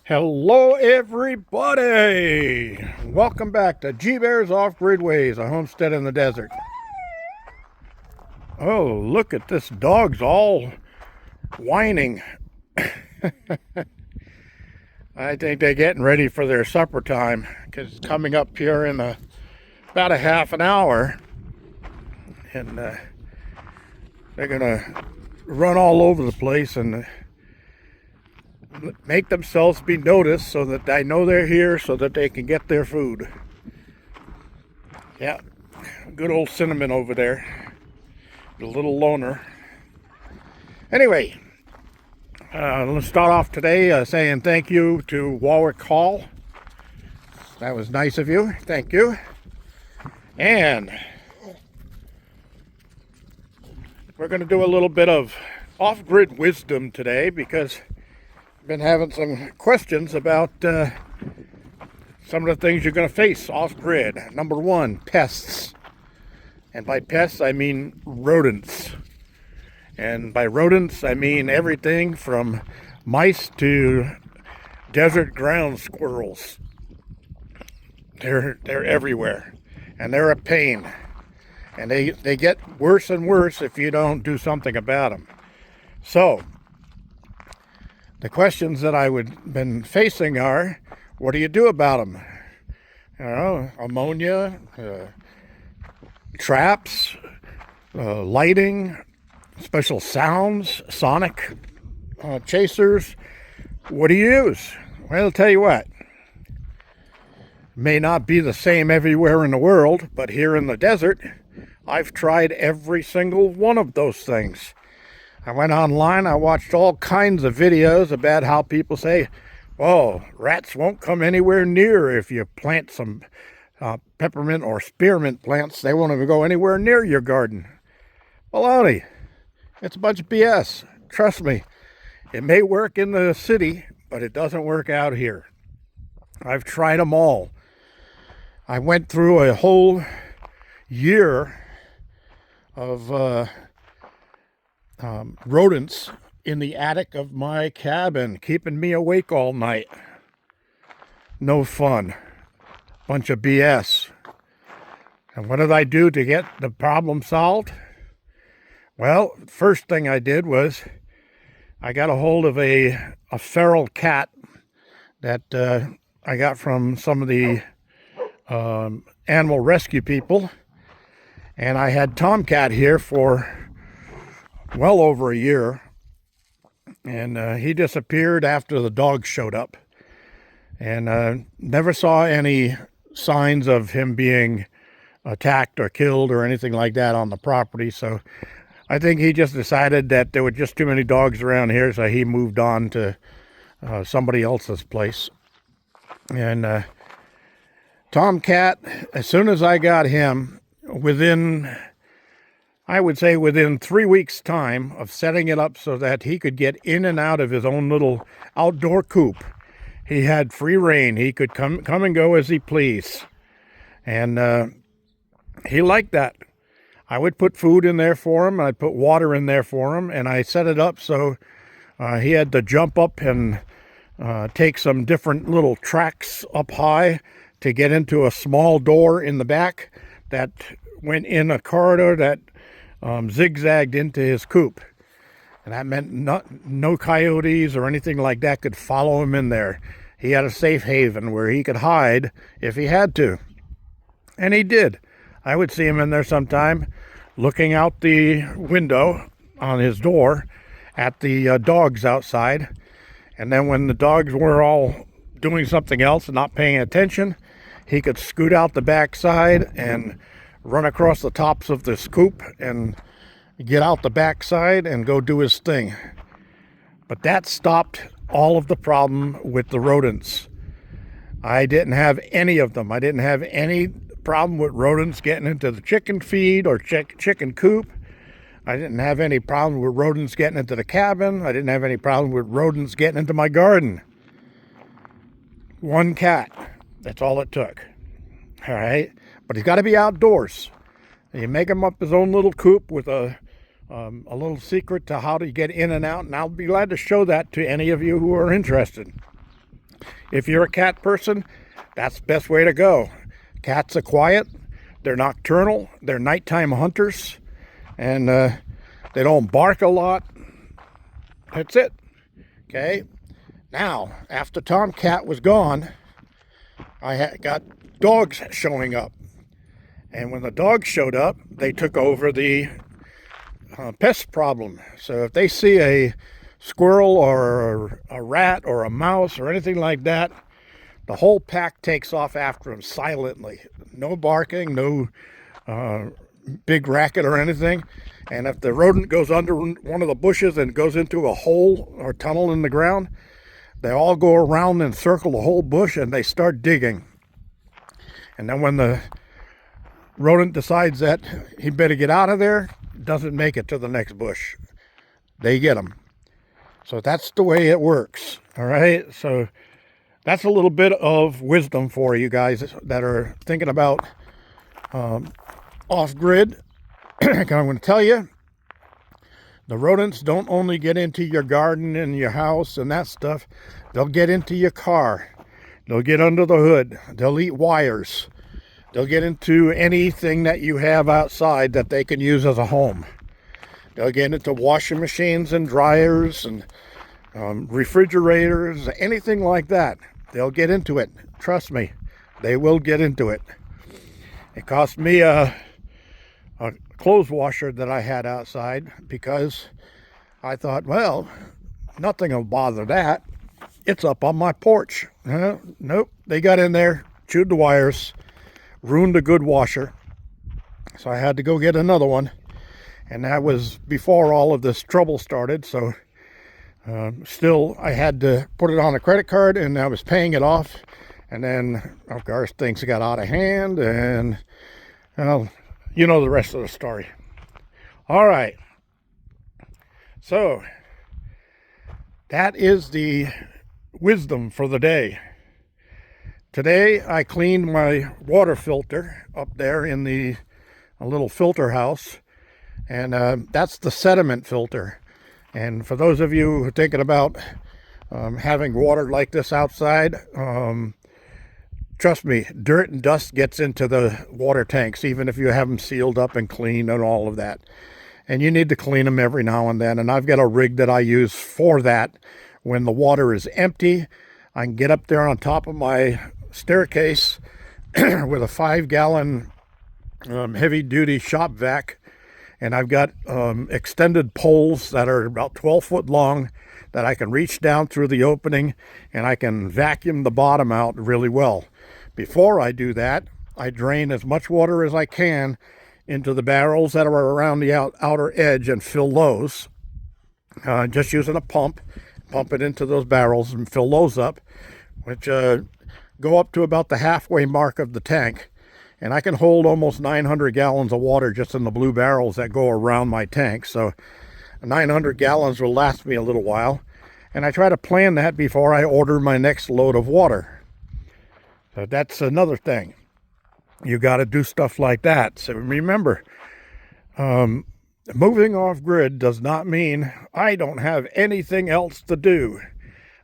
Hello, everybody! Welcome back to G Bear's Off-Grid Ways, a homestead in the desert. Oh, look at this dog's all whining. I think they're getting ready for their supper time because it's coming up here in about a half an hour. And they're going to run all over the place and make themselves be noticed so that I know they're here so that they can get their food. Yeah, good old Cinnamon over there, the little loner. Anyway, let's start off today saying thank you to Warwick Hall. That was nice of you. Thank you. And we're going to do a little bit of off-grid wisdom today because been having some questions about some of the things you're going to face off-grid. Number one, pests. And by pests, I mean rodents. And by rodents, I mean everything from mice to desert ground squirrels. They're everywhere. And they're a pain. And they get worse and worse if you don't do something about them. So, the questions that I would been facing are, what do you do about them? You know, ammonia, traps, lighting, special sounds, sonic chasers. What do you use? Well, I'll tell you what. May not be the same everywhere in the world, but here in the desert, I've tried every single one of those things. I went online, I watched all kinds of videos about how people say, oh, rats won't come anywhere near if you plant some peppermint or spearmint plants. They won't even go anywhere near your garden. Baloney. It's a bunch of BS. Trust me. It may work in the city, but it doesn't work out here. I've tried them all. I went through a whole year of rodents in the attic of my cabin, keeping me awake all night. No fun. Bunch of BS. And what did I do to get the problem solved? Well, first thing I did was I got a hold of a feral cat that I got from some of the animal rescue people. And I had Tomcat here for well over a year, and he disappeared after the dogs showed up, and never saw any signs of him being attacked or killed or anything like that on the property. So I think he just decided that there were just too many dogs around here, so he moved on to somebody else's place. And Tomcat, as soon as I got him, I would say within 3 weeks' time of setting it up so that he could get in and out of his own little outdoor coop, he had free reign. He could come and go as he pleased. And he liked that. I would put food in there for him. I'd put water in there for him. And I set it up so he had to jump up and take some different little tracks up high to get into a small door in the back that went in a corridor that zigzagged into his coop. And that meant no coyotes or anything like that could follow him in there. He had a safe haven where he could hide if he had to. And he did. I would see him in there sometime looking out the window on his door at the dogs outside. And then when the dogs were all doing something else and not paying attention, he could scoot out the backside and run across the tops of this coop and get out the backside and go do his thing. But that stopped all of the problem with the rodents. I didn't have any of them. I didn't have any problem with rodents getting into the chicken feed or chicken coop. I didn't have any problem with rodents getting into the cabin. I didn't have any problem with rodents getting into my garden. One cat. That's all it took. All right? But he's got to be outdoors. You make him up his own little coop with a little secret to how to get in and out, and I'll be glad to show that to any of you who are interested. If you're a cat person, that's the best way to go. Cats are quiet, they're nocturnal, they're nighttime hunters, and they don't bark a lot. That's it. Okay. Now, after Tomcat was gone, I got dogs showing up. And when the dogs showed up, they took over the pest problem. So if they see a squirrel or a rat or a mouse or anything like that, the whole pack takes off after them silently. No barking, no big racket or anything. And if the rodent goes under one of the bushes and goes into a hole or tunnel in the ground, they all go around and circle the whole bush and they start digging. And then when the rodent decides that he better get out of there, doesn't make it to the next bush, they get him. So that's the way it works. All right. So that's a little bit of wisdom for you guys that are thinking about off-grid. I'm going to tell you, the rodents don't only get into your garden and your house and that stuff. They'll get into your car. They'll get under the hood. They'll eat wires. They'll get into anything that you have outside that they can use as a home. They'll get into washing machines and dryers and refrigerators, anything like that. They'll get into it. Trust me, they will get into it. It cost me a clothes washer that I had outside because I thought, well, nothing will bother that. It's up on my porch. Nope, they got in there, chewed the wires, ruined a good washer. So I had to go get another one. And that was before all of this trouble started. So still, I had to put it on a credit card and I was paying it off. And then, of course, things got out of hand and, well, you know the rest of the story. All right. So that is the wisdom for the day. Today I cleaned my water filter up there in a little filter house, and that's the sediment filter. And for those of you who are thinking about having water like this outside, trust me, dirt and dust gets into the water tanks, even if you have them sealed up and cleaned and all of that. And you need to clean them every now and then. And I've got a rig that I use for that. When the water is empty, I can get up there on top of my staircase with a 5-gallon heavy-duty shop vac. And I've got extended poles that are about 12 foot long that I can reach down through the opening and I can vacuum the bottom out really well. Before I do that, I drain as much water as I can into the barrels that are around the outer edge and fill those. Just using a pump it into those barrels and fill those up, which go up to about the halfway mark of the tank. And I can hold almost 900 gallons of water just in the blue barrels that go around my tank. So 900 gallons will last me a little while. And I try to plan that before I order my next load of water. So that's another thing. You got to do stuff like that. So remember, moving off grid does not mean I don't have anything else to do.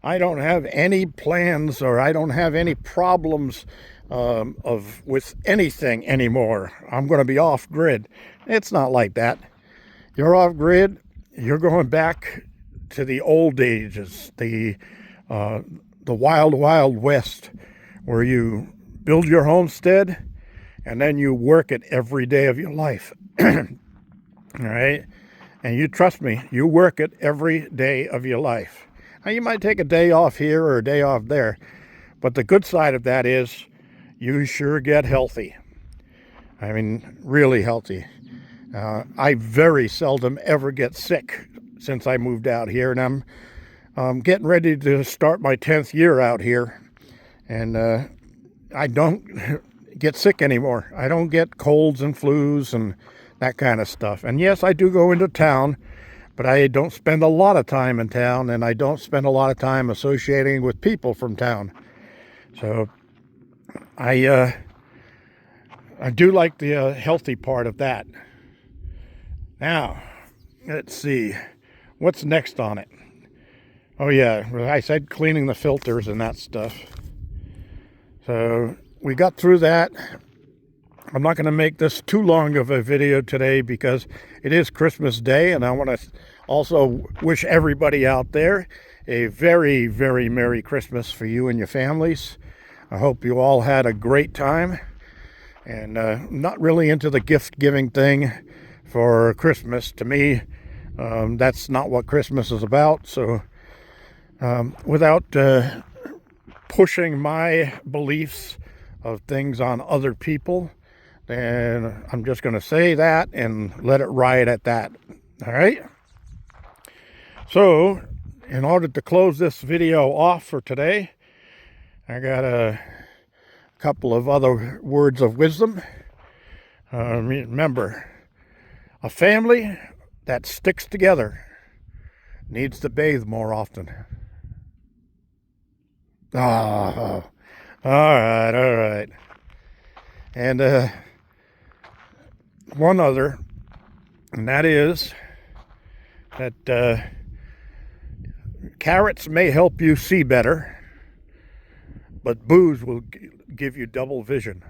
I don't have any plans or I don't have any problems with anything anymore. I'm going to be off grid. It's not like that. You're off grid. You're going back to the old ages, the wild, wild west, where you build your homestead and then you work it every day of your life. All right? And you trust me, you work it every day of your life. Now, you might take a day off here or a day off there, but the good side of that is you sure get healthy. I mean, really healthy. I very seldom ever get sick since I moved out here, and I'm getting ready to start my 10th year out here, and I don't get sick anymore. I don't get colds and flus and that kind of stuff. And yes, I do go into town, but I don't spend a lot of time in town, and I don't spend a lot of time associating with people from town. So I do like the healthy part of that. Now, let's see. What's next on it? Oh yeah, I said cleaning the filters and that stuff. So we got through that. I'm not going to make this too long of a video today because it is Christmas Day, and I want to also wish everybody out there a very, very Merry Christmas for you and your families. I hope you all had a great time, and not really into the gift-giving thing for Christmas. To me, that's not what Christmas is about. So without pushing my beliefs of things on other people, and I'm just going to say that and let it ride at that. All right. So in order to close this video off for today, I got a couple of other words of wisdom. Remember, a family that sticks together needs to bathe more often. Oh, all right, all right. And one other, and that is that carrots may help you see better, but booze will give you double vision.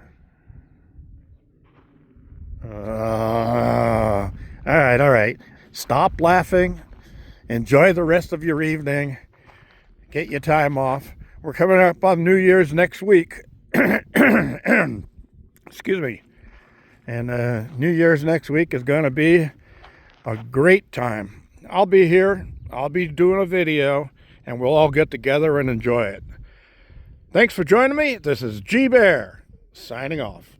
All right, all right. Stop laughing. Enjoy the rest of your evening. Get your time off. We're coming up on New Year's next week. Excuse me. And New Year's next week is going to be a great time. I'll be here. I'll be doing a video, and we'll all get together and enjoy it. Thanks for joining me. This is G Bear, signing off.